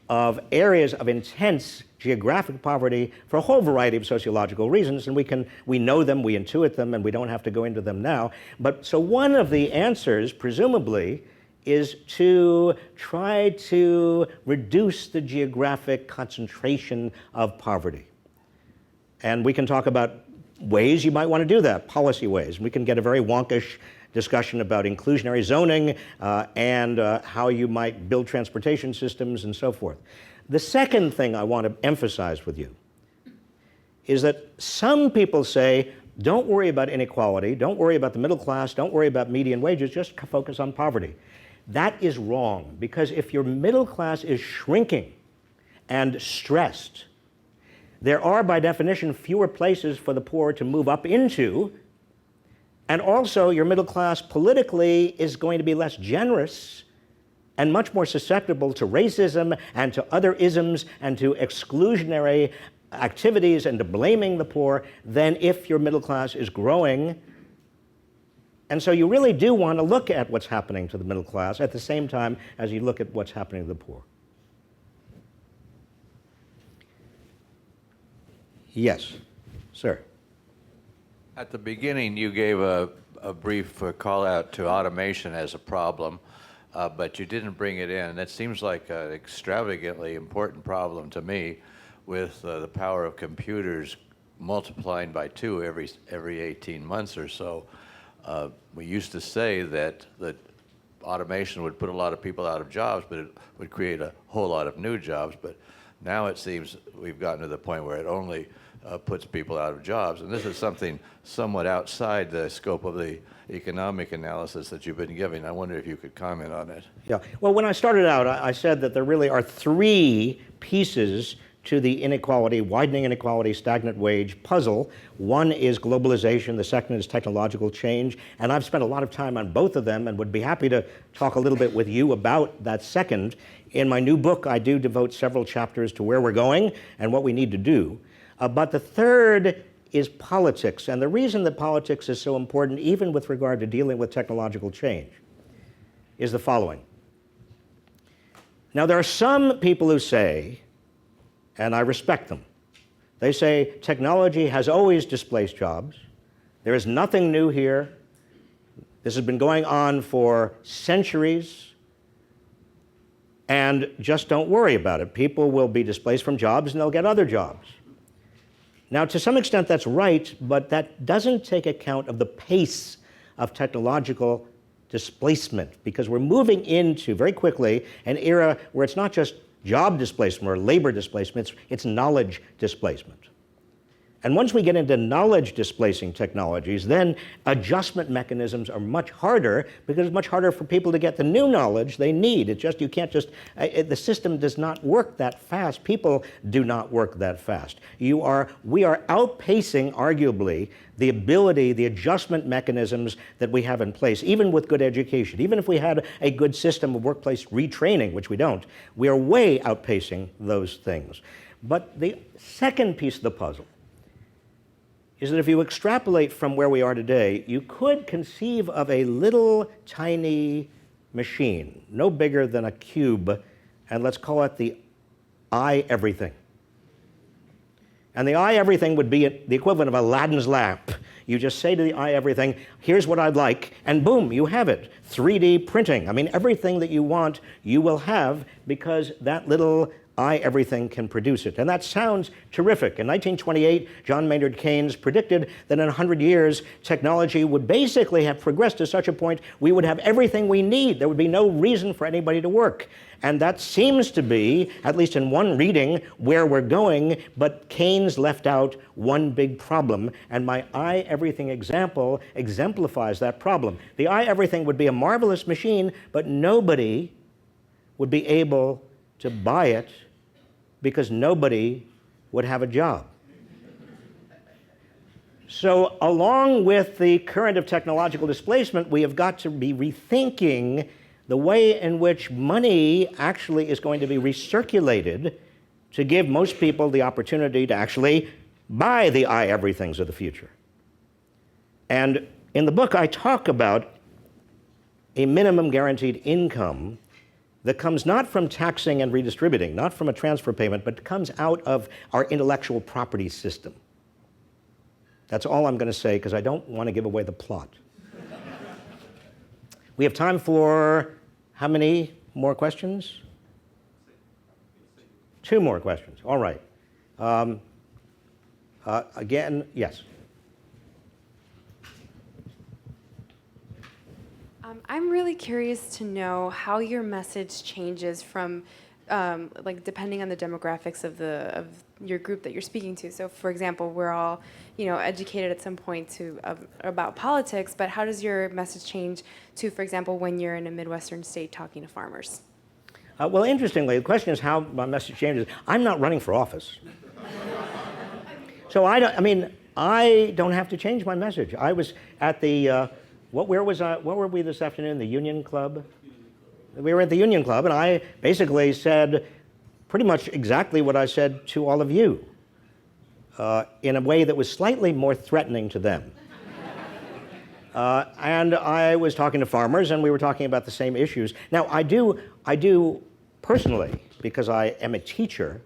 [SPEAKER 3] of areas of intense geographic poverty for a whole variety of sociological reasons, and we know them, we intuit them, and we don't have to go into them now. But so one of the answers, presumably, is to try to reduce the geographic concentration of poverty. And we can talk about ways you might want to do that, policy ways. We can get a very wonkish discussion about inclusionary zoning and how you might build transportation systems and so forth. The second thing I want to emphasize with you is that some people say, don't worry about inequality, don't worry about the middle class, don't worry about median wages, just focus on poverty. That is wrong, because if your middle class is shrinking and stressed, there are, by definition, fewer places for the poor to move up into. And also, your middle class politically is going to be less generous and much more susceptible to racism and to other isms and to exclusionary activities and to blaming the poor than if your middle class is growing. And so you really do want to look at what's happening to the middle class at the same time as you look at what's happening to the poor. Yes, sir.
[SPEAKER 13] At the beginning, you gave a brief call out to automation as a problem, but you didn't bring it in. That seems like an extravagantly important problem to me, with the power of computers multiplying by 2 every 18 months or so. We used to say that automation would put a lot of people out of jobs, but it would create a whole lot of new jobs. But now it seems we've gotten to the point where it only puts people out of jobs. And this is something somewhat outside the scope of the economic analysis that you've been giving. I wonder if you could comment on it.
[SPEAKER 3] Yeah. Well, when I started out, I said that there really are 3 pieces to the inequality, widening inequality, stagnant wage puzzle. One is globalization, the second is technological change, and I've spent a lot of time on both of them and would be happy to talk a little bit with you about that second. In my new book, I do devote several chapters to where we're going and what we need to do. But the third is politics, and the reason that politics is so important, even with regard to dealing with technological change, is the following. Now, there are some people who say, and I respect them, they say technology has always displaced jobs. There is nothing new here. This has been going on for centuries, and just don't worry about it. People will be displaced from jobs and they'll get other jobs. Now, to some extent that's right, but that doesn't take account of the pace of technological displacement, because we're moving into, very quickly, an era where it's not just job displacement or labor displacement, it's knowledge displacement. And once we get into knowledge displacing technologies, then adjustment mechanisms are much harder because it's much harder for people to get the new knowledge they need. It's just, you can't just, the system does not work that fast. People do not work that fast. We are outpacing, arguably, the ability, the adjustment mechanisms that we have in place, even with good education. Even if we had a good system of workplace retraining, which we don't, we are way outpacing those things. But the second piece of the puzzle is that if you extrapolate from where we are today, you could conceive of a little tiny machine, no bigger than a cube, and let's call it the I everything. And the I everything would be the equivalent of Aladdin's lamp. You just say to the I everything, here's what I'd like, and boom, you have it. 3D printing. I mean, everything that you want, you will have because that little I everything can produce it. And that sounds terrific. In 1928, John Maynard Keynes predicted that in 100 years, technology would basically have progressed to such a point we would have everything we need. There would be no reason for anybody to work. And that seems to be, at least in one reading, where we're going, but Keynes left out one big problem, and my I everything example exemplifies that problem. The I everything would be a marvelous machine, but nobody would be able to buy it because nobody would have a job. So along with the current of technological displacement, we have got to be rethinking the way in which money actually is going to be recirculated to give most people the opportunity to actually buy the I everythings of the future. And in the book, I talk about a minimum guaranteed income that comes not from taxing and redistributing, not from a transfer payment, but comes out of our intellectual property system. That's all I'm going to say because I don't want to give away the plot. We have time for how many more questions? 2 more questions. All right. Again, yes.
[SPEAKER 14] I'm really curious to know how your message changes from, like, depending on the demographics of your group that you're speaking to. So, for example, we're all, educated at some point about politics, but how does your message change to, for example, when you're in a Midwestern state talking to farmers?
[SPEAKER 3] Well, interestingly, the question is how my message changes. I'm not running for office. So I don't have to change my message. I was at the, where were we this afternoon? The Union Club? We were at the Union Club, and I basically said pretty much exactly what I said to all of you, in a way that was slightly more threatening to them. And I was talking to farmers, and we were talking about the same issues. Now, I do personally, because I am a teacher,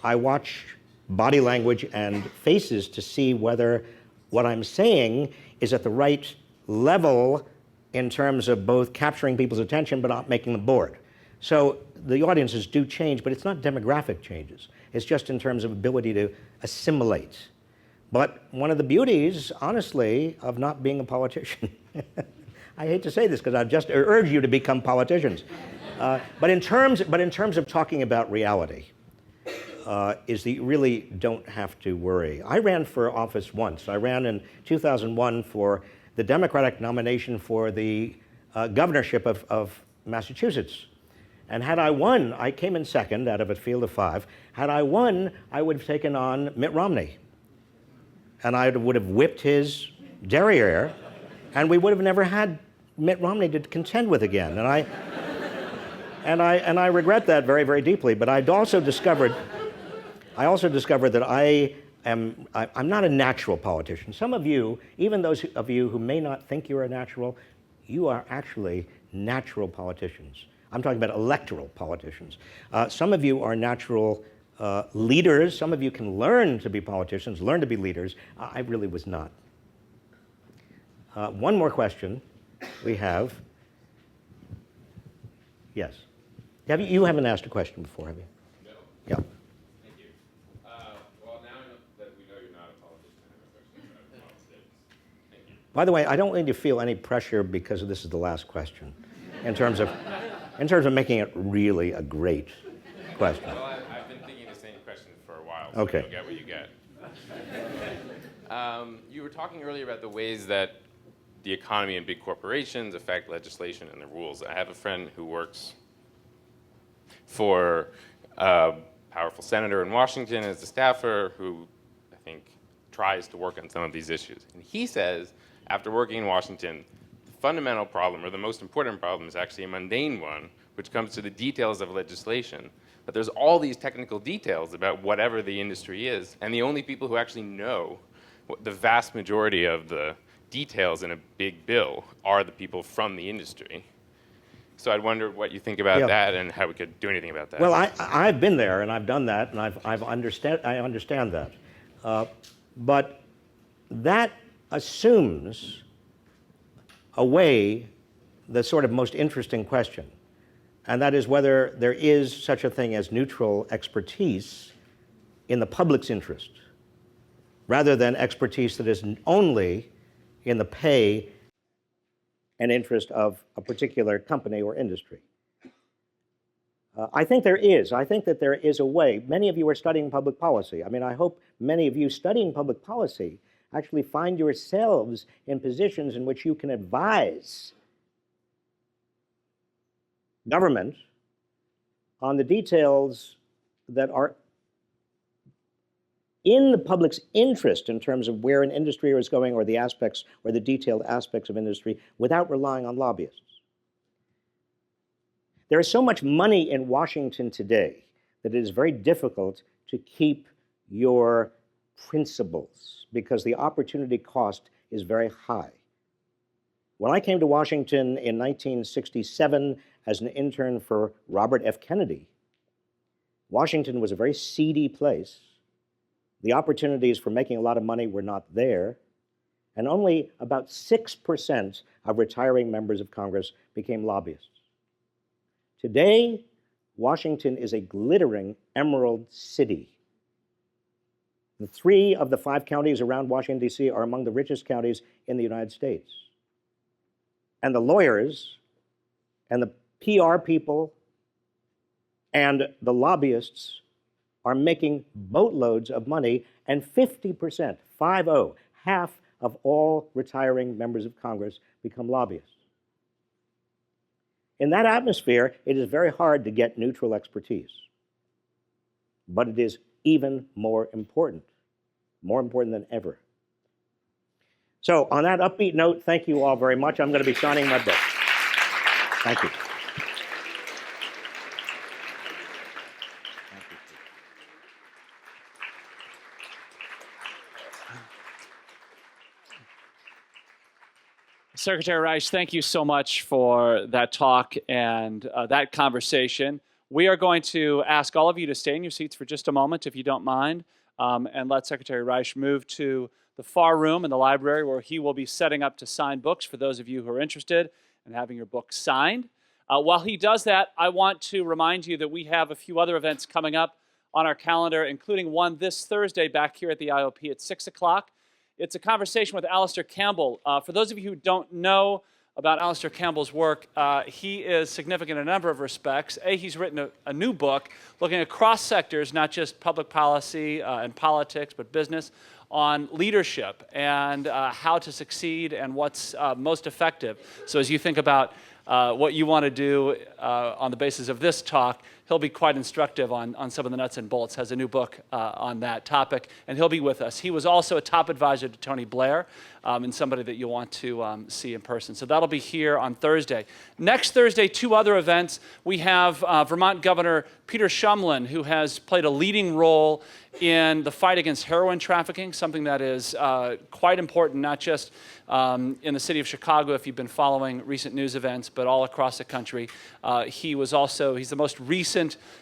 [SPEAKER 3] I watch body language and faces to see whether what I'm saying is at the right level in terms of both capturing people's attention but not making them bored. So the audiences do change, but it's not demographic changes. It's just in terms of ability to assimilate. But one of the beauties, honestly, of not being a politician, I hate to say this because I've just urged you to become politicians, but in terms of talking about reality, you really don't have to worry. I ran for office once. I ran in 2001 for the Democratic nomination for the governorship of Massachusetts. And had I won, I came in second out of a field of 5. Had I won, I would have taken on Mitt Romney. And I would have whipped his derriere, and we would have never had Mitt Romney to contend with again. And I regret that very, very deeply. But I also discovered that I'm not a natural politician. Some of you, even those of you who may not think you're a natural, you are actually natural politicians. I'm talking about electoral politicians. Some of you are natural leaders. Some of you can learn to be politicians, learn to be leaders. I really was not. One more question we have. Yes. You haven't asked a question before, have you?
[SPEAKER 15] No.
[SPEAKER 3] Yeah.
[SPEAKER 15] Thank you. Well, now that we know you're not a politician, I have a question about politics. Thank you.
[SPEAKER 3] By the way, I don't need to feel any pressure because this is the last question in terms of making it really a great question.
[SPEAKER 15] Well, I've been thinking the same question for a while, so
[SPEAKER 3] Okay.
[SPEAKER 15] you'll get what you get. You were talking earlier about the ways that the economy and big corporations affect legislation and the rules. I have a friend who works for a powerful senator in Washington as a staffer who I think tries to work on some of these issues. And he says, after working in Washington, the fundamental problem, or the most important problem, is actually a mundane one, which comes to the details of legislation. But there's all these technical details about whatever the industry is, and the only people who actually know the vast majority of the details in a big bill are the people from the industry. So I'd wonder what you think about that and how we could do anything about that.
[SPEAKER 3] Well, I've been there and I've done that, and I understand that. But that assumes away the sort of most interesting question, and that is whether there is such a thing as neutral expertise in the public's interest, rather than expertise that is only in the pay and interest of a particular company or industry. I think there is. I think that there is a way. Many of you are studying public policy. I mean, I hope many of you studying public policy actually find yourselves in positions in which you can advise government on the details that are in the public's interest in terms of where an industry is going, or the aspects or the detailed aspects of industry, without relying on lobbyists. There is so much money in Washington today that it is very difficult to keep your principles because the opportunity cost is very high. When I came to Washington in 1967 as an intern for Robert F. Kennedy, Washington was a very seedy place. The opportunities for making a lot of money were not there, and only about 6% of retiring members of Congress became lobbyists. Today, Washington is a glittering emerald city. The 3 of the 5 counties around Washington, D.C. are among the richest counties in the United States. And the lawyers and the PR people and the lobbyists are making boatloads of money, and 50%, 50, half of all retiring members of Congress become lobbyists. In that atmosphere, it is very hard to get neutral expertise. But it is even more important than ever. So on that upbeat note, thank you all very much. I'm going to be signing my book. Thank you.
[SPEAKER 1] Secretary Reich, thank you so much for that talk and that conversation. We are going to ask all of you to stay in your seats for just a moment, if you don't mind, and let Secretary Reich move to the far room in the library where he will be setting up to sign books for those of you who are interested in having your book signed. While he does that, I want to remind you that we have a few other events coming up on our calendar, including one this Thursday back here at the IOP at 6 o'clock. It's a conversation with Alistair Campbell. For those of you who don't know about Alistair Campbell's work, he is significant in a number of respects. He's written a new book looking across sectors, not just public policy and politics, but business, on leadership and how to succeed and what's most effective. So as you think about what you want to do on the basis of this talk, he'll be quite instructive on some of the nuts and bolts, has a new book on that topic, and he'll be with us. He was also a top advisor to Tony Blair and somebody that you'll want to see in person. So that'll be here on Thursday. Next Thursday, 2 other events. We have Vermont Governor Peter Shumlin, who has played a leading role in the fight against heroin trafficking, something that is quite important, not just in the city of Chicago, if you've been following recent news events, but all across the country. He's the most recent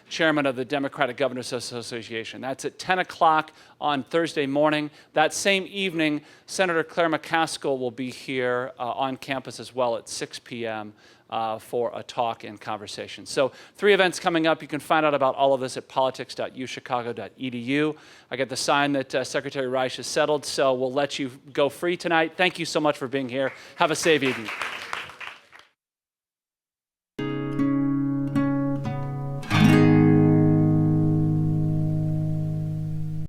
[SPEAKER 1] chairman of the Democratic Governors Association. That's at 10 o'clock on Thursday morning. That same evening, Senator Claire McCaskill will be here on campus as well at 6 p.m. For a talk and conversation. So 3 events coming up. You can find out about all of this at politics.uchicago.edu. I get the sign that Secretary Reich has settled, so we'll let you go free tonight. Thank you so much for being here. Have a safe evening.